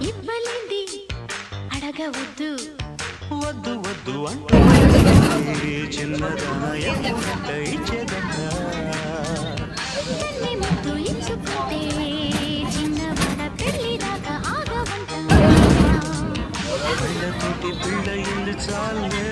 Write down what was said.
ఇవ్వలేంది అడగవద్దు వద్దు వద్దు అంటే చిన్నదాన ఇచ్చేదన్నా తల్లి ముద్దు ఇచ్చుకుంటే చిన్నవాడ పెళ్లి దాకా ఆగవంట పిల్ల చాలే